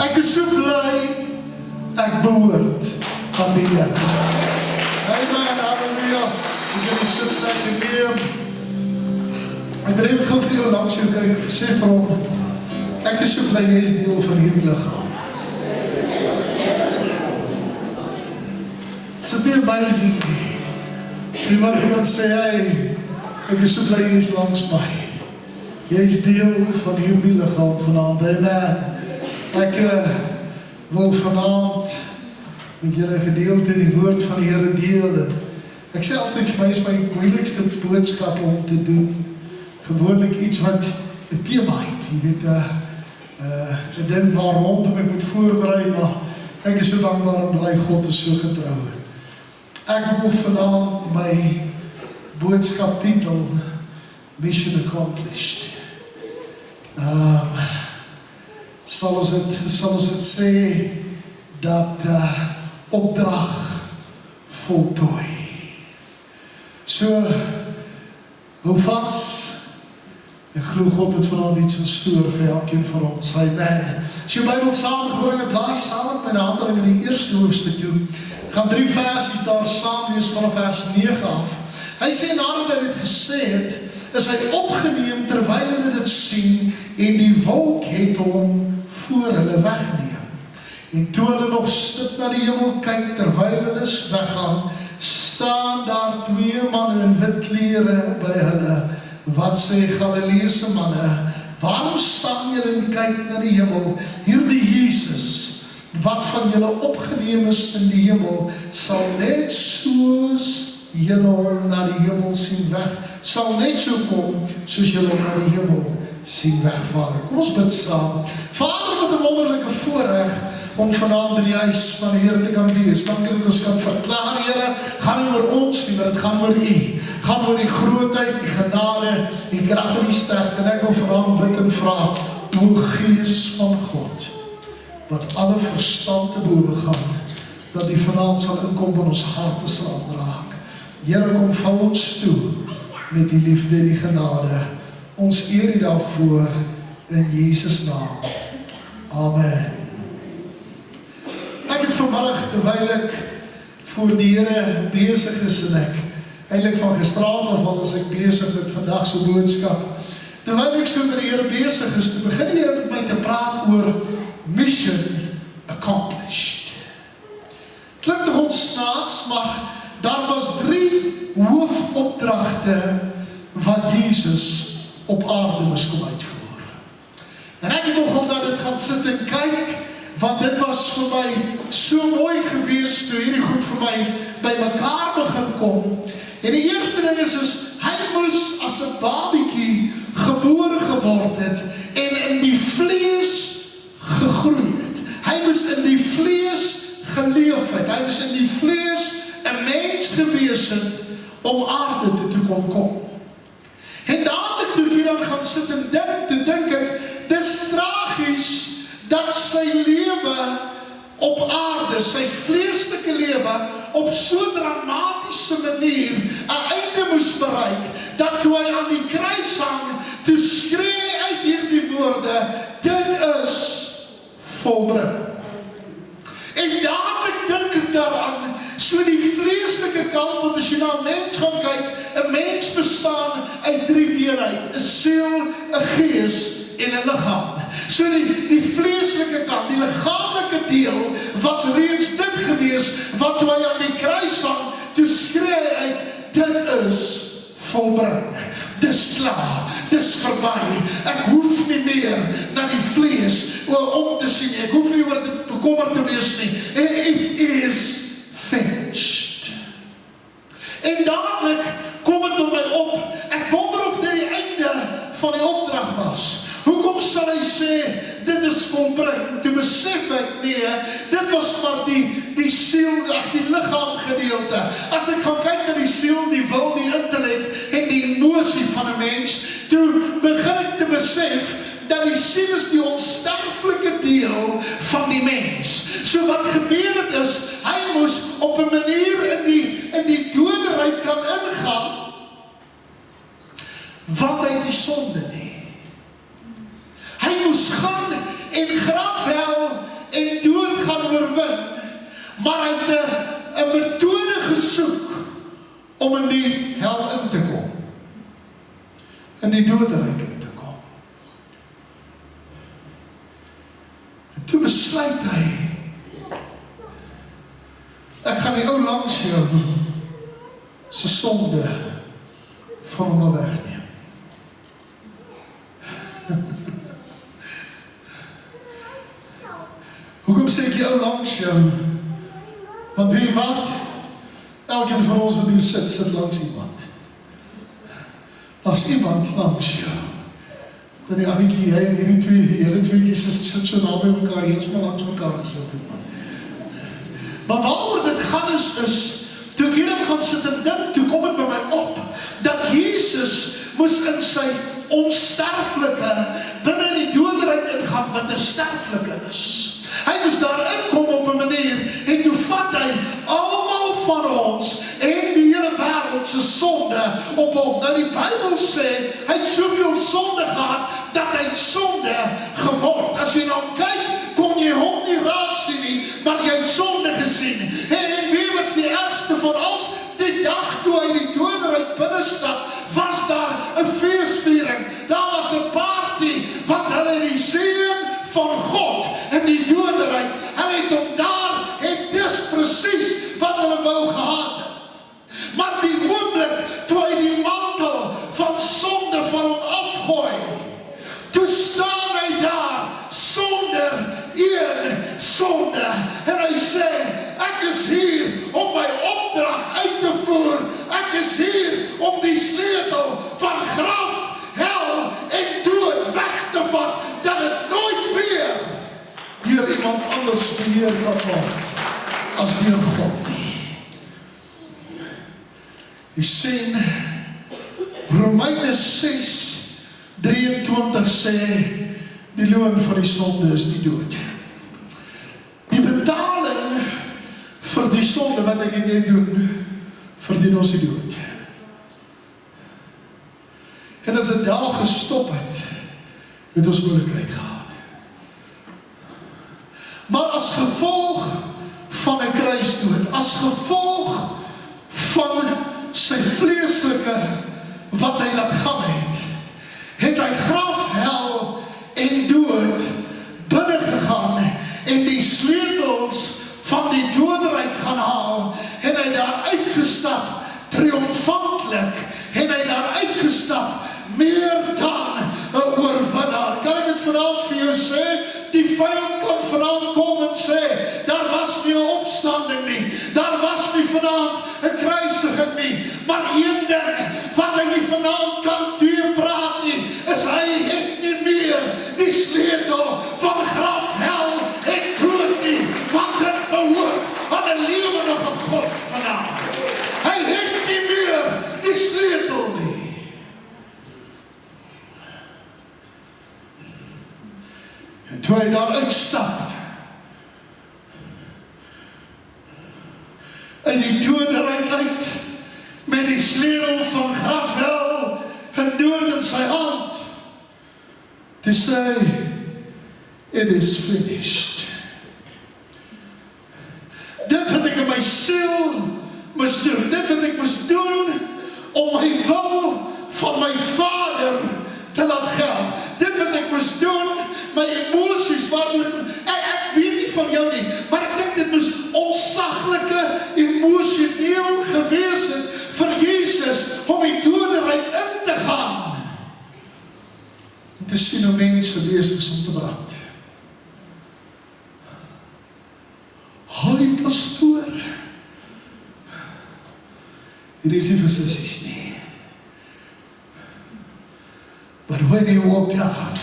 Ek is so bly, ek behoort aan die Here. Amen, halleluja. Ek het die sitplek geneem. Ek wil even gou vir jou langs jou kyk, sê vir hom, ek is so bly, jy is deel van hierdie liggaam. Is dit nie amazing nie? Iemand sê, hey, ek is so bly, jy is langs my. Jy is deel van hierdie liggaam vanaand. Amen. Ek wil vanaand met julle gedeelte in die woord van die Here deel. Ek sê altyd vir my is my moeilikste boodskap om te doen. Gewoonlik iets wat 'n tema het, jy weet, 'n ding waar rondom ek moet voorberei, maar ek is so dankbaar en bly God is so getrou. Ek wil vanaand my boodskap titel Mission Accomplished. Sal ons dit sê dat opdrag voltooi. So, hou vas. Ek glo God het vanaand iets in stoor vir elkeen van ons. Amen. As jy Bybel saamgebring het, blaai saam met my Handelinge in die eerste hoofstuk toe. Ek gaan 3 versies daar saam lees vanaf vers 9 af. Hy sê nadat hy dit gesê het, is hy opgeneem terwyl hulle dit sien en die wolk het hom voor hulle wegneem. En toe hulle nog stip na die hemel kyk terwyl hulle weggaan, staan daar 2 manne in wit klere by hulle, wat sê Galileese manne, waarom staan julle en kyk na die hemel? Hierdie Jesus, wat van julle opgeneem is in die hemel, sal net soos julle hom na die hemel sien weg, sal net so kom, soos julle hom na die hemel sien wegvaar. Kom ons bid saam. Vader, wat 'n wonderlike voorreg om vanaand in die huis van die Here te kan wees. Dankie dat ons kan verklaar, Here, gaan nie oor ons nie, maar dit gaan oor U. Gaan oor die grootheid, die genade, die krag en die sterkte. En ek wil vanaand bid en vra, o Gees van God, wat alle verstand te bowe gaan, dat die vanaand sal inkom en ons harte sal aanraak. Here, kom val ons toe met die liefde en die genade. Ons eer U daarvoor in Jesus naam. Amen. Ek het vanmiddag, terwyl ek voor die Here besig is en ek eintlik van gisteraand af al as ek besig met vandag se boodskap. Terwyl ek so met die Here besig is, te begin die Here met my te praat oor mission accomplished. Klink nog ons snaaks, maar daar was 3 hoofopdragte wat Jesus op aarde moes kom uitvoer. En ek het nog omdat dit gaan sit en kyk, want dit was vir my so mooi gewees toe hierdie goed vir my by mekaar begin kom. En die eerste ding is hy moes as 'n babietjie gebore geword het en in die vlees gegroei het. Hy moes in die vlees geleef het. Hy moes in die vlees 'n mens gewees het om aarde toe kon kom. En dadelik toe ek dan gaan sit en dink ek, dis tragies dat sy lewe op aarde, sy vleeslike lewe, op so dramatische manier 'n einde moes bereik, dat toe hy aan die kruis hang, toe skree uit hierdie woorde, dit is volbring. En dadelik dink ek daaraan, so die vleeslike kant, want as jy na 'n mens gaan kyk, 'n mens bestaan uit 3 dele uit, 'n siel, 'n gees en 'n liggaam. So die vleeslike kant, die liggaamlike deel, was reeds dit gewees, wat toe hy aan die kruis hang, toe skree hy uit, dit is volbring. Dis klaar, dis verby. Ek hoef nie meer na die vlees om te sien. Ek hoef nie oor te bekommerd te wees nie. It is finished. En dadelik kom het op my op. Ek wonder of dit die einde van die opdrag was. Hoekom sal hy sê, dit is volbring? Toe besef ek, nee, dit was maar die siel, die liggaam gedeelte. As ek gaan kyk na die siel, die wil, die intellect en die emosie van 'n mens, toe begin ek te besef, dat die siel is die onsterflike deel van die mens. So wat gebeur het is, hy moes op 'n manier in die doderyk kan ingaan, want hy die sonde nie. Hy moes gaan en grafhel maar hy het 'n metode gesoek om in die hel in te kom, in die doderyk in te kom. En toe besluit hy, ek gaan die ou langs jou se sonde van hom wegneem. Hoekom sê ek die ou langs jou? Want weet jy wat? Elkeen van ons wat hier sit langs iemand. As iemand langs jou, dan die Annikie, jy en hierdie tweeetjies sit so naby mekaar, jy is maar langs mekaar gesit. Maar waaroor dit gaan is, toe ek hierom gaan sit en dink, toe kom het by my op, dat Jesus moes in sy onsterflike, binne in die doderyk ingaan, wat 'n sterflike is. Hy moes daar inkom op 'n manier, en toe vat hy almal van ons, en die hele wêreld se sonde op hom. Nou die Bybel sê, hy het soveel sonde gehad, dat hy het sonde geword. As jy nou kyk, kon jy hom nie raak sien nie, maar jy het sonde gesien. En wie wat's die ergste van ons? Die dag toe hy die doderyk binnestap, was daar 'n feesviering. Daar was 'n party, want hulle die seun van God in die doderyk. Hulle het hom daar, en dis presies wat hulle wou gehad het. Maar die oomblik, toe hy die mantel van sonde van hom afgooi, toe staan hy daar, sonder een sonde, en hy sê, ek is hier om my opdrag uit te voer, ek is hier om die sleutel van graf, hel en dood weg te vat, dat het nooit weer deur iemand anders beheer kan word, as deur God nie. Jy sien, Romeine 6:23 sê, die loon van die sonde is die dood. Die betaling vir die sonde wat ek en jy doen, verdien ons die dood. En as dit daar gestop het ons moeilikheid gehad. Maar as gevolg van 'n kruisdood, as gevolg van sy vleeslike wat hy laat gaan het hy graf, hel en dood binne gegaan en die sleutels van die doderyk gaan haal, en hy daar uitgestap, triomfantlik, en hy daar uitgestap, meer dan 'n oorwinnaar. Kan ek dit vanaand vir jou sê? Die vyand kan vanaand kom en sê, daar was nie 'n opstanding nie, daar was nie vanaand 'n kruisiging nie, maar een ding wat hy nie vanaand kan teëpraat nie, is hy het nie meer die sleutel van graf, hel en dood nie, want dit behoort aan 'n lewendige God vanaand. Hy het nie meer die sleutel nie. En toe hy daar uitstap, uit die doderyk uit, met die sleutel van graf, hel en dood in sy hand, te sê, it is finished. Dit wat ek in my siel moes doen, dit wat ek moes doen, om my wil van my Vader te laat geld, dit wat ek moes doen, my emosies, waardoor, ek weet nie van jou nie, maar ek dink dit moes onsaglike, emosioneel gewees het, vir Jesus, om die doderyk in te gaan, om te sien hoe mense besig is om te brand. Hoi pastoor, hier is nie versies nie. But when he walked out,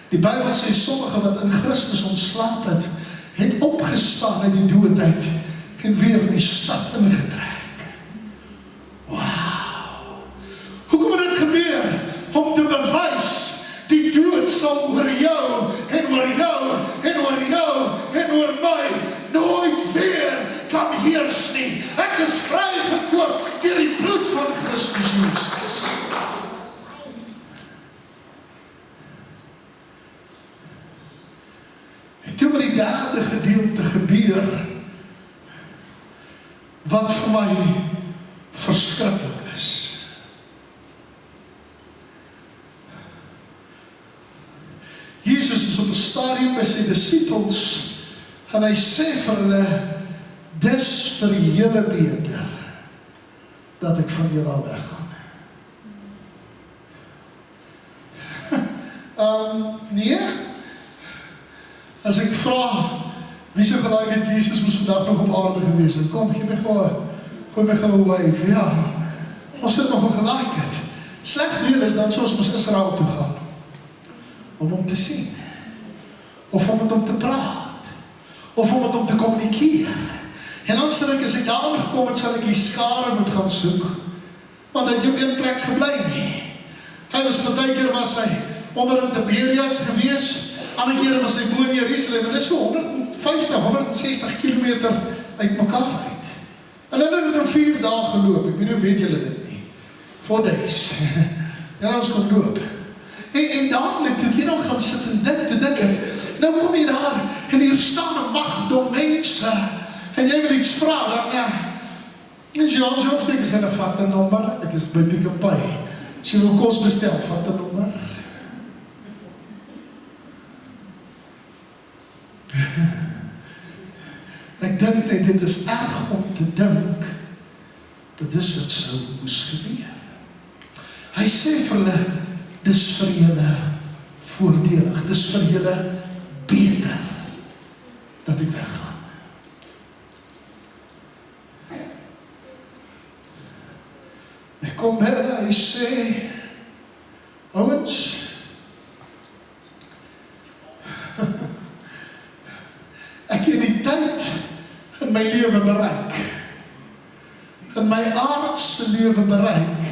die Bybel sê, sommige wat in Christus ontslaap het opgestaan uit die doodheid, en weer in die stad ingetrek. Wauw! Hoekom het dit gebeur? Om te bewys, die dood sal oor jou, en oor jou, en oor jou, en oor my, nooit weer kan heers nie. Ek is vrygekoop deur die bloed van Christus Jesus. En toe toe met die derde gedeelte gebeur, wat vir my verskriklik is. Jesus is op 'n stadium by sy disippels, en hy sê vir hulle, dis vir julle beter, dat ek van julle al weggaan. Nee, as ek vra, wie so gelijk het Jesus moes vandag nog op aarde gewees het, kom, gooi my gou 'n wave, ja, ons het nog gelijk het. Sleg deel is dat soos ons Israel toe gaan, om hom te sien, of om met hom te praat, of om met hom te kommunikeer. En dan sê ek, as ek daarin gekom het, sal ek die skare moet gaan soek, want hy het nie op een plek gebly nie. Hy was partykeer was hy onder in Tiberias gewees, ander kere was hy bo in Jerusalem, en dit is so 150, 160 kilometer uit mekaar uit. En hulle het in 4 dae geloop, ek weet julle dit nie, 4 days, en ons kon loop. En dadelijk, toe ek hier dan gaan sit en dink ek, nou kom jy daar, en hier staan 'n magdom mense, en jy wil iets vra, dan as jy ons opsteek, is hulle vat 'n nommer, ek is by Pick n Pay, as jy wil kos bestel, vat 'n nommer. Ek dink net, dit is erg om te dink, dat dis wat sou moes gebeur. Hy sê vir hulle, dis vir julle voordelig, dis vir julle beter, dat ek weggaan. Ek kom by hulle, hy sê, ouens, ek het die tyd in my lewe bereik, in my aardse lewe bereik,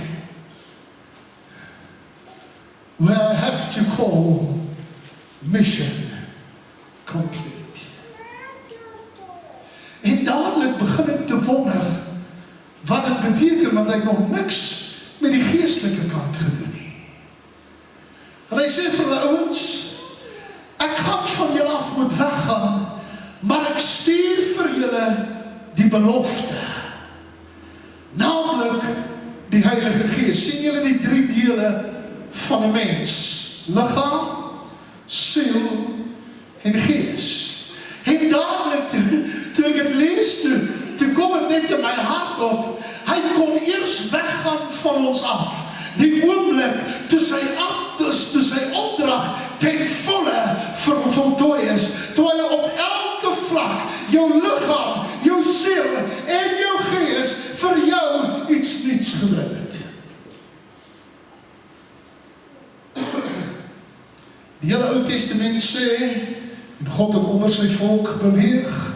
where I have to call mission complete. En dadelijk begin ek te wonder, wat het beteken, want ek nog niks met die geestelike kant gedoen nie. En hy sê vir die ouens, ek gaan van julle af moet weggaan, maar ek stuur vir julle die belofte, naamlik die Heilige Gees. Sien julle die 3 dele van 'n mens, liggaam, siel en gees. En dadelijk, toe ek het lees, toe kom het net in my hart op, hy kon eers weggaan van ons af, die oomblik, toe sy opdrag ten volle voltooi is, toe hy op elke vlak, jou liggaam, jou siel en jou gees, vir jou iets niets gebring het. Die hele Ou Testament sê, en God het onder sy volk beweeg,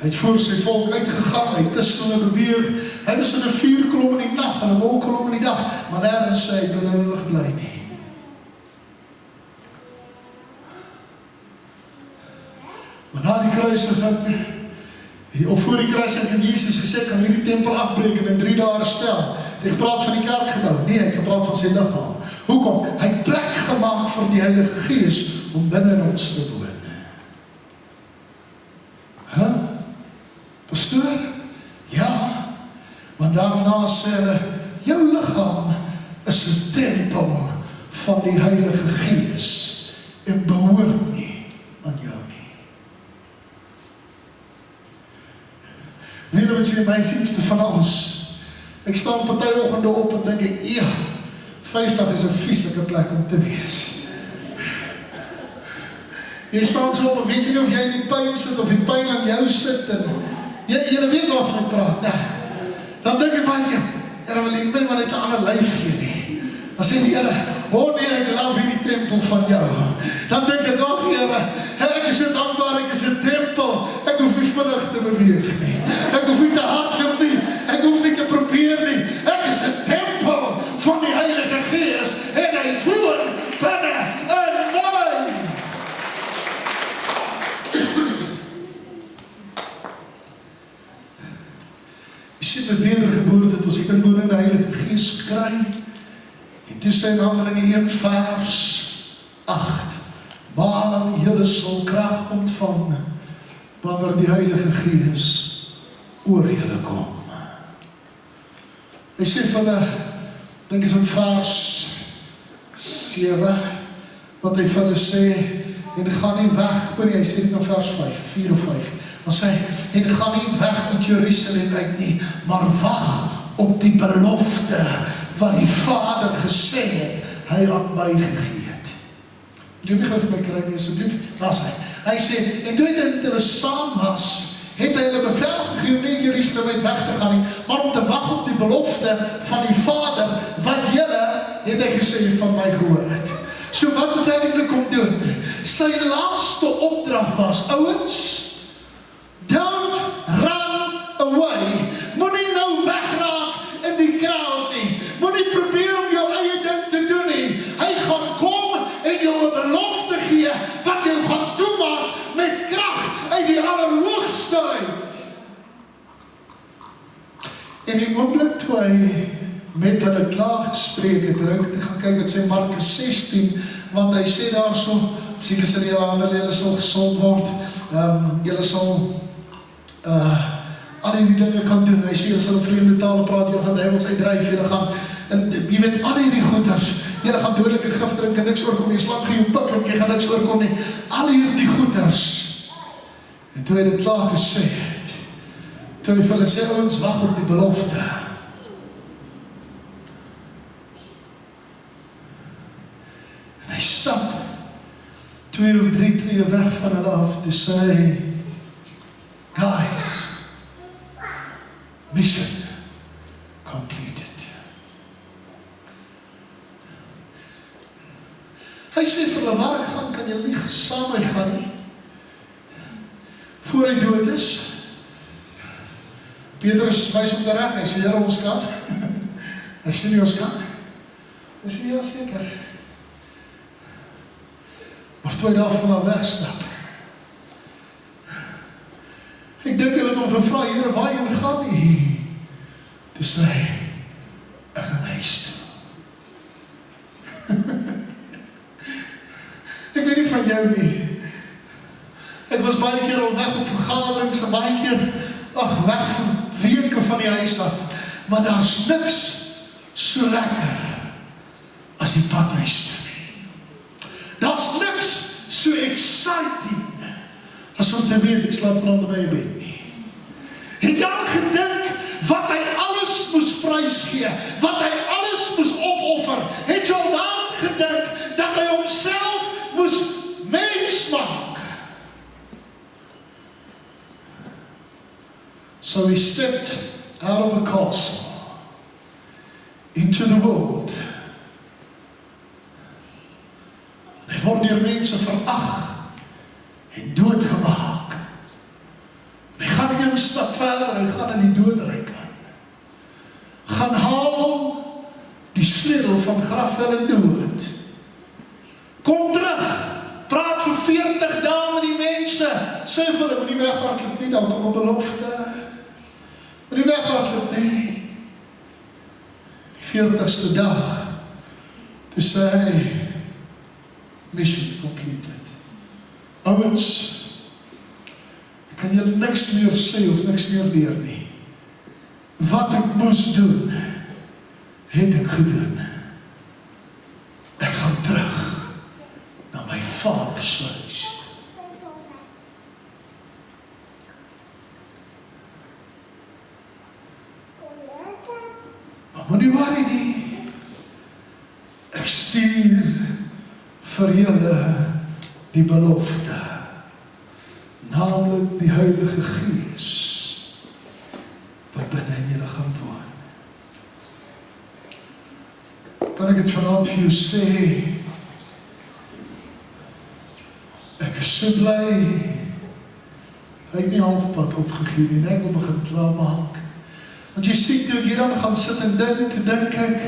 hy het voor sy volk uitgegaan, hy het tussen hulle beweeg, hy was in 'n vuurkolom in die nag, en 'n wolkkolom in die dag, maar nergens sê hy binne hulle gebly nie. Maar na die kruisiging, of voor die kruisiging, Jesus gesê, kan hierdie tempel afbreek en in 3 dae herstel. Hy het gepraat van die kerkgebou, nee, hy het gepraat van sy liggaam. Hoekom? Hy het plek gemaak vir die Heilige Gees om binne in ons te woon. Pastoor? Ja, want daarna sê hulle, jou liggaam is 'n tempel van die Heilige Gees en behoort nie aan jou nie. Weet jy wat sê my sienste van ons? Ek staan party-oggende op en dink ek, ja, 50 is 'n vieslike plek om te wees. Jy staan so op en weet jy nie of jy in die pyn sit of die pyn aan jou sit en jy weet waarvan ek praat, ne? Dan dink ek maar, Here wil ek maar net 'n ander lyf gee nie. Dan sê die Here, oh nee, ek love hierdie tempel van jou. Dan dink ek, oh Here, ek is so dankbaar, ek is 'n tempel, ek hoef nie vinnig te beweeg nie. Ek hoef nie te hardloop nie, ek hoef nie te probeer nie. Ek is 'n tempel van die Heilige Gees en hy woon binne in my. Jy sien met wedergeboorte het ons die inwonende Heilige Gees kry. En toe sê in Handelinge 1 vers 8, maar julle sal krag ontvang, wanneer die Heilige Gees oor julle kom. Hy sê van dink is in vers 7, wat hy vir hulle sê, en gaan nie weg, hy sê dit in vers 5, 4 of 5, dan sê hy, en gaan nie weg uit Jerusalem uit nie, maar wag op die belofte, wat die Vader gesê het, hy aan my gegee het. Wil jy nie gou vir my kry nie, asseblief? Daar sê hy sê, en toe hulle saam was, het hy hulle bevel gegee om nie in Jerusalem uit weg te gaan nie, maar om te wag op die belofte van die Vader, wat julle, het hy gesê, van my gehoor het. So wat moet hy eintlik kom doen? Sy laaste opdrag was, ouens, don't run away. Moenie nou wegraak in die crowd nie. Moenie probeer om jou eie ding te doen nie. Hy gaan kom en jou 'n belofte gee, wat jou gaan toemaak met krag uit die Allerhoogste uit. En die oomblik toe hy met hulle klaar gespreek het, en ek gaan kyk wat sê Markus 16, want hy sê daar so, seker sê julle sal gesond word, julle sal al die dinge kan doen, hy sê julle sal vreemde tale praat, julle gaan duiwels uitdryf, julle gaan, en jy weet al die goeders, julle gaan dodelike gif drink en niks oorkom nie, slang gaan jou pik en jy gaan niks oorkom nie, al die goeders, en toe hy dit klaar gesê het, toe hy vir hulle sê, ons wag op die belofte, en hy stap 2 of 3 tree weg van hulle af te sê, guys, mission completed. Hy sê vir hulle, waar ek gaan, kan julle nie saam met gaan nie. Voor hy dood is, Petrus wys op die reg, hy sê, Here, ons kan. Hy sê nie, ons kan. Hy sê, ja, seker. Maar toe hy daarvan wegstap, ek dink hulle het hom gevra, Here, waar jy gaan nie? Toe sê hy, ek gaan huis toe. Ek weet nie van jou nie. Ek was baie keer al weg op vergaderings, en baie keer, weg van weke van die huis af, maar daar is niks so lekker as die pad huis toe nie. Daar is niks so exciting as om te weet, ek slaap vanavond by my bed nie. Het jy al gedink wat hy alles moes prysgee, wat hy alles moes opoffer? Het jy al daaraan gedink dat hy homself moes mens maak? So he stepped out of a castle into the world. Hy word deur mense verag en doodgemaak. Hy gaan nie 'n stap verder, hy gaan in die doodryk aan. Gaan haal die sleutel van grafhel en dood. Kom terug, praat vir 40 dae met die mense, sê vir hulle, moenie weghardloop nie, daar kom 'n belofte. Moenie weghardloop nie. Die 40ste dag, toe sê hy, mission completed. Ouens, ek kan julle niks meer sê of niks meer leer nie. Wat ek moes doen, het ek gedoen. Ek gaan terug na my Vader se huis. Maar moenie worry nie. Ek stuur vir julle die belofte, naamlik die Heilige Gees, wat binne in julle gaan woon. Kan ek dit vanaand vir jou sê? Ek is so bly, hy het nie halfpad opgegee nie, ek wil begin klaarmaak. Want jy sien, toe ek hier aan gaan sit en dink ek,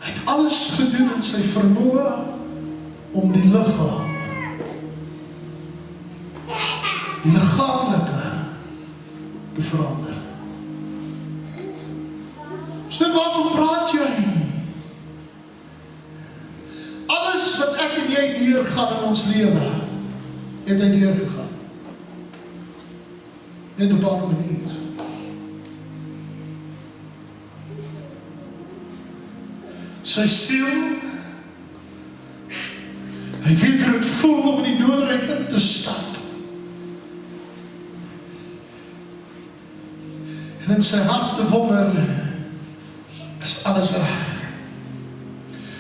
hy het alles gedoen in sy vermoë om die liggaam, die liggaamlike te verander. So waarvan praat jy? Alles wat ek en jy deurgaan in ons lewe het hy deurgegaan. Net op 'n ander manier. Sy siel, hy weet hoe het voel om in die doodryk in te stap. En in sy hart te wonder, is alles reg?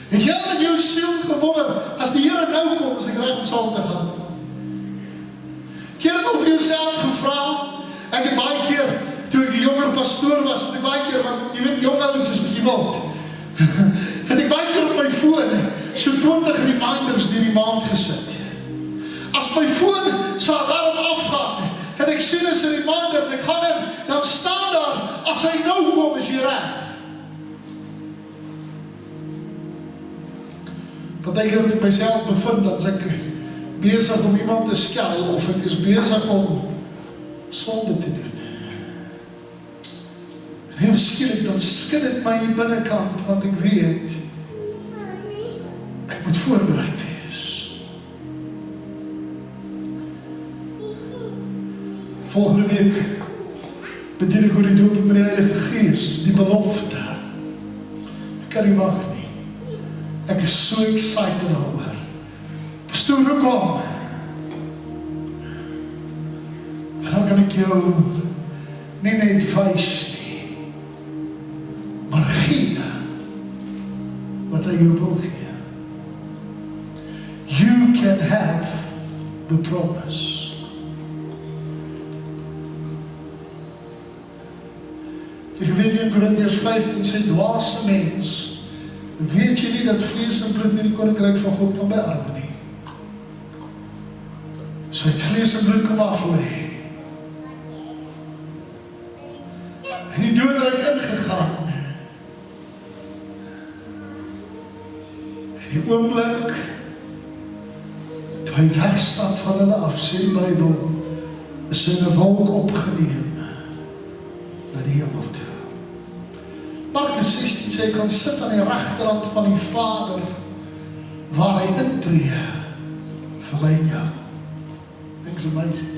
Het jy al in jou siel gewonder, as die Here nou kom, is ek reg om saam te gaan? Het jy dit al vir jouself gevra? Ek het baie keer, toe ek 'n jonger pastoor was, het ek baie keer, want jy weet, jong ouens is bietjie wild. Het ek baie keer op my foon, so 20 reminders deur die maand gesit. As my foon sy alarm afgaan, en ek sien as 'n reminder, en ek gaan in, dan staan daar, as hy nou kom, is jy reg. Partykeer het ek myself bevind, dat ek besig om iemand te skel, of ek is besig om sonde te doen. En heel skielik, dan skud dit my binnekant, want ek weet, ek moet voorbereid wees. Volgende week bedien ek oor die doop met die Heilige Gees, die belofte. Ek kan nie wag nie. Ek is so excited daaroor. Pastoor, kom. En dan kan ek jou nie net wys nie, maar gee wat hy jou wil gee. You can have the promise. Jy weet in Korintiërs 15 sê, dwaase mens, weet jy nie dat vlees en bloed nie die koninkryk van God kan beërwe nie? So het vlees en bloed kom aflê. En die doodryk ingegaan. En die oomblik, toe hy wegstap van hulle af, sê die Bybel, is in 'n wolk opgeneem na die hemel toe. Markus 16 sê, hy kan sit aan die regterhand van die Vader, waar hy intree, vir my en jou. Things amazing.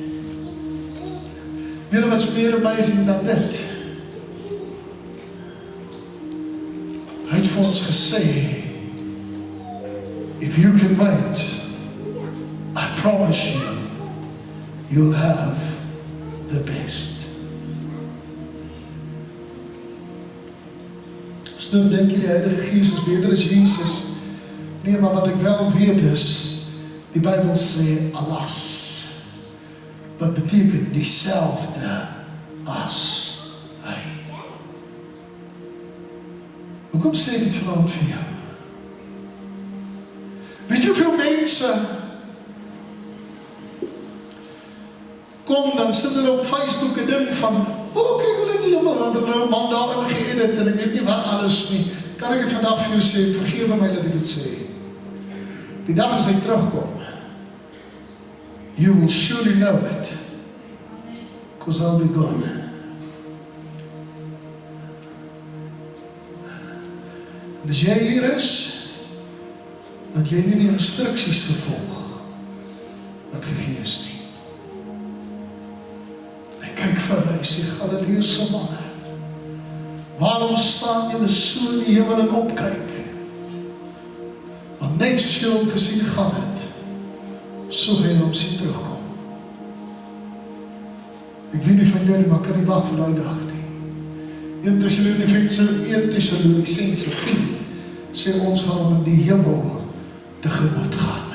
Weet jy wat's meer amazing dan dit? Hy het vir ons gesê, if you can wait, I promise you, you'll have the best. Stem denk jy die Heilige Gees is beter as Jesus? Nee, maar wat ek wel weet is, die Bybel sê alas, wat beteken dieselfde as hy. Hoekom sê ek dit vanaand vir jou? Weet jy hoeveel mense kom, dan sit hulle op Facebook en ding van, kyk wil ek die hemel, want ek nou 'n man daarin geëdit, en ek weet nie wat alles nie. Kan ek het vandag vir jou sê, vergewe my dat ek dit sê. Die dag as hy terugkom, you will surely know it, because I'll be gone. En as jy hier is, dat jy nie die instruksies vervolg, wat gegee is nie. Kyk vir hulle, hy sê, Galileëse manne, waarom staan julle so in die hemel en opkyk? Want net soos julle hom gesien gaan het, so gaan julle hom sien terugkom. Ek weet nie van julle, maar kan nie wag vir daai dag nie. 1 Tessalonisense 10 sê ons gaan hom in die hemel tegemoet gaan.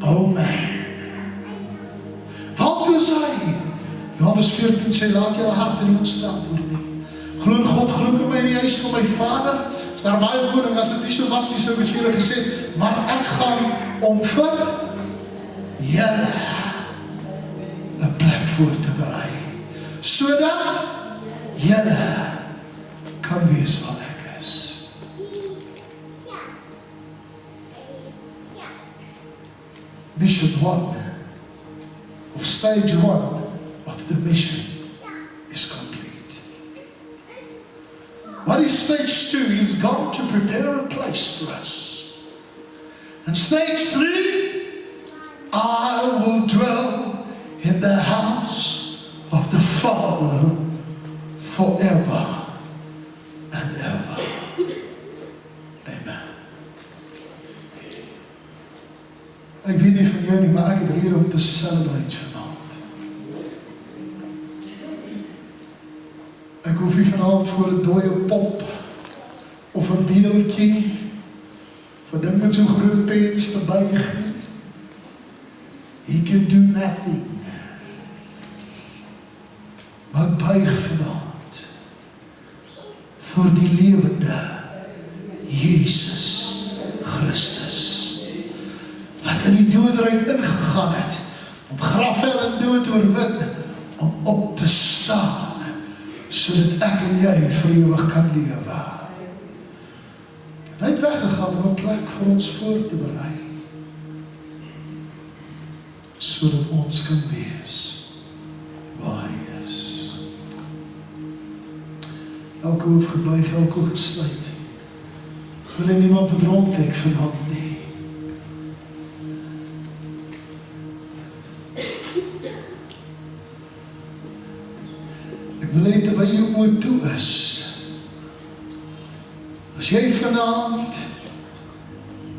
Oh man. Wat is hy? Johannes 14 sê, laat jou hart nie ontsteld word nie. Glo in God, glo in my in die huis van my Vader. Is daar baie woning, as dit nie so was, nie sou ek vir julle gesê, maar ek gaan om vir julle 'n plek voor te berei, sodat julle kan wees wat ek is. Mission 1 of stage 1 of the mission is complete. What is stage 2? He's gone to prepare a place for us. And stage 3, I will dwell in the house of the Father forever and ever. Amen. Ek weet nie van jou nie, maar ek het rede om te celebrate vanaand. Ek hoef nie vanaand voor 'n dooie pop of 'n beeldjie wat ding met so groot pens te buig. He can do nothing. Maar buig vanaand voor die lewende Jesus Christus, wat in die doodryk ingegaan het, om grafhel en dood te oorwin, om op te staan, sodat ek en jy vir ewig kan lewe. Hy het weggegaan om 'n plek vir ons voor te berei, sodat ons kan wees waar hy is. Elke hoofd gebuig, elke oog gesluit. Wil jy niemand moet rondkyk vanaand nie. Ek wil hê dat by jou oor toe is. As jy vanaand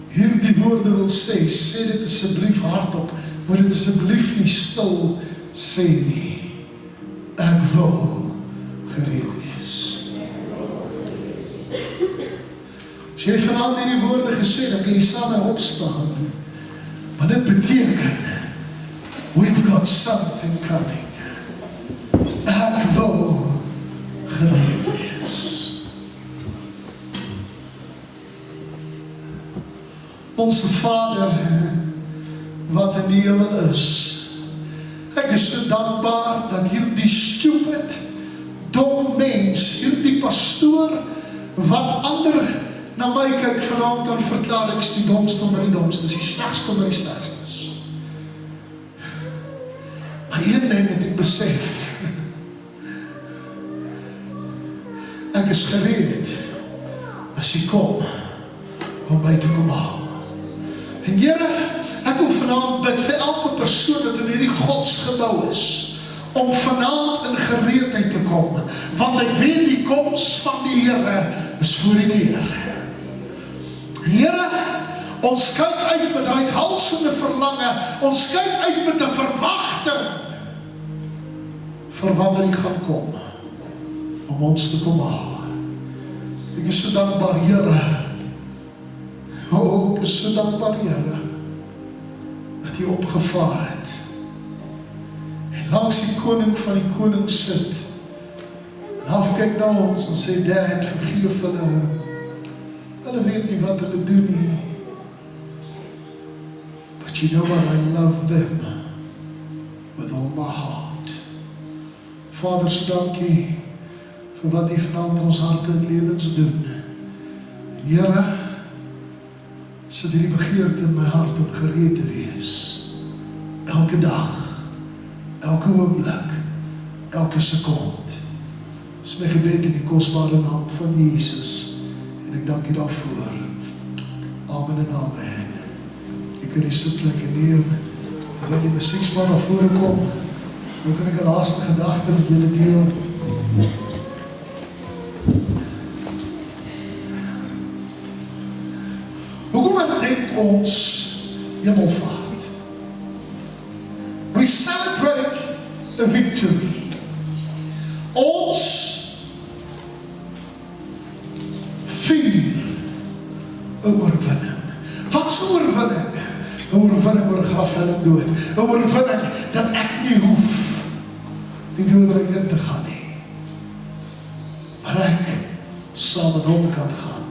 hierdie woorde wil sê, sê dit asseblief hardop, moet dit asseblief nie stil sê nie. Ek wil gered wees. As jy vanaand hierdie woorde gesê, dan kan jy saam met my opstaan. Maar dit beteken, we've got something coming. Ek wil gered wees. Onse Vader, wat in die hemel is, ek is so dankbaar dat hierdie stupid, dom mens, hierdie pastoor, wat ander na my kyk vanaand kan verklaar, ek is die domste onder die domstes, die slegste onder die slegstes. Maar een ding het ek besef, ek is gereed, as hy kom, om my te kom haal. En Here, ek wil vanaand bid vir elke persoon wat in hierdie godsgebou is, om vanaand in gereedheid te kom, want ek weet die koms van die Here is voor die deur. Here, ons kyk uit met reikhalsende verlange, ons kyk uit met 'n verwagting vir wanneer hy gaan kom, om ons te kom haal. Ek is so dankbaar, Here. Ek is so dankbaar, Here, dat hy opgevaar het, en langs die koning van die konings sit, en afkyk na ons, en sê, Dad, vergeef hulle weet nie wat hulle doen nie, but you know what, I love them, with all my heart. Vader, so dankie, vir wat hy vanaand in ons harte en lewens doen, en Here, sit hierdie begeerte in my hart om gereed te wees. Elke dag, elke oomblik, elke sekond. Dis my gebed in die kosbare naam van Jesus. En ek dank U daarvoor. Amen en amen. Ek kan die sitplek neem. Ek wil die musiekspan na vore kom. Nou kan ek 'n laaste gedagte met julle deel. Hoekom dink ons hemelvaart? We celebrate a victory. Ons vier 'n oorwinning. Wat is 'n oorwinning? 'n Oorwinning oor grafhel en dood. 'n Oorwinning dat ek nie hoef die doodryk in te gaan nie, maar ek saam met hom kan gaan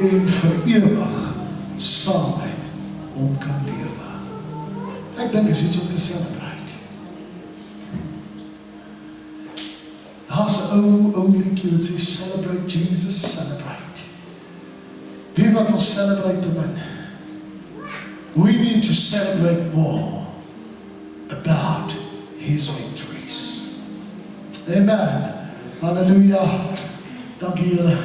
en vir ewig saam met hom kan lewe. Ek dink is iets om te celebrate. Daar's 'n ou liedjie wat sê, celebrate Jesus, celebrate. Wie wat ons celebrate te min? We need to celebrate more about His victories. Amen. Hallelujah. Dankie julle.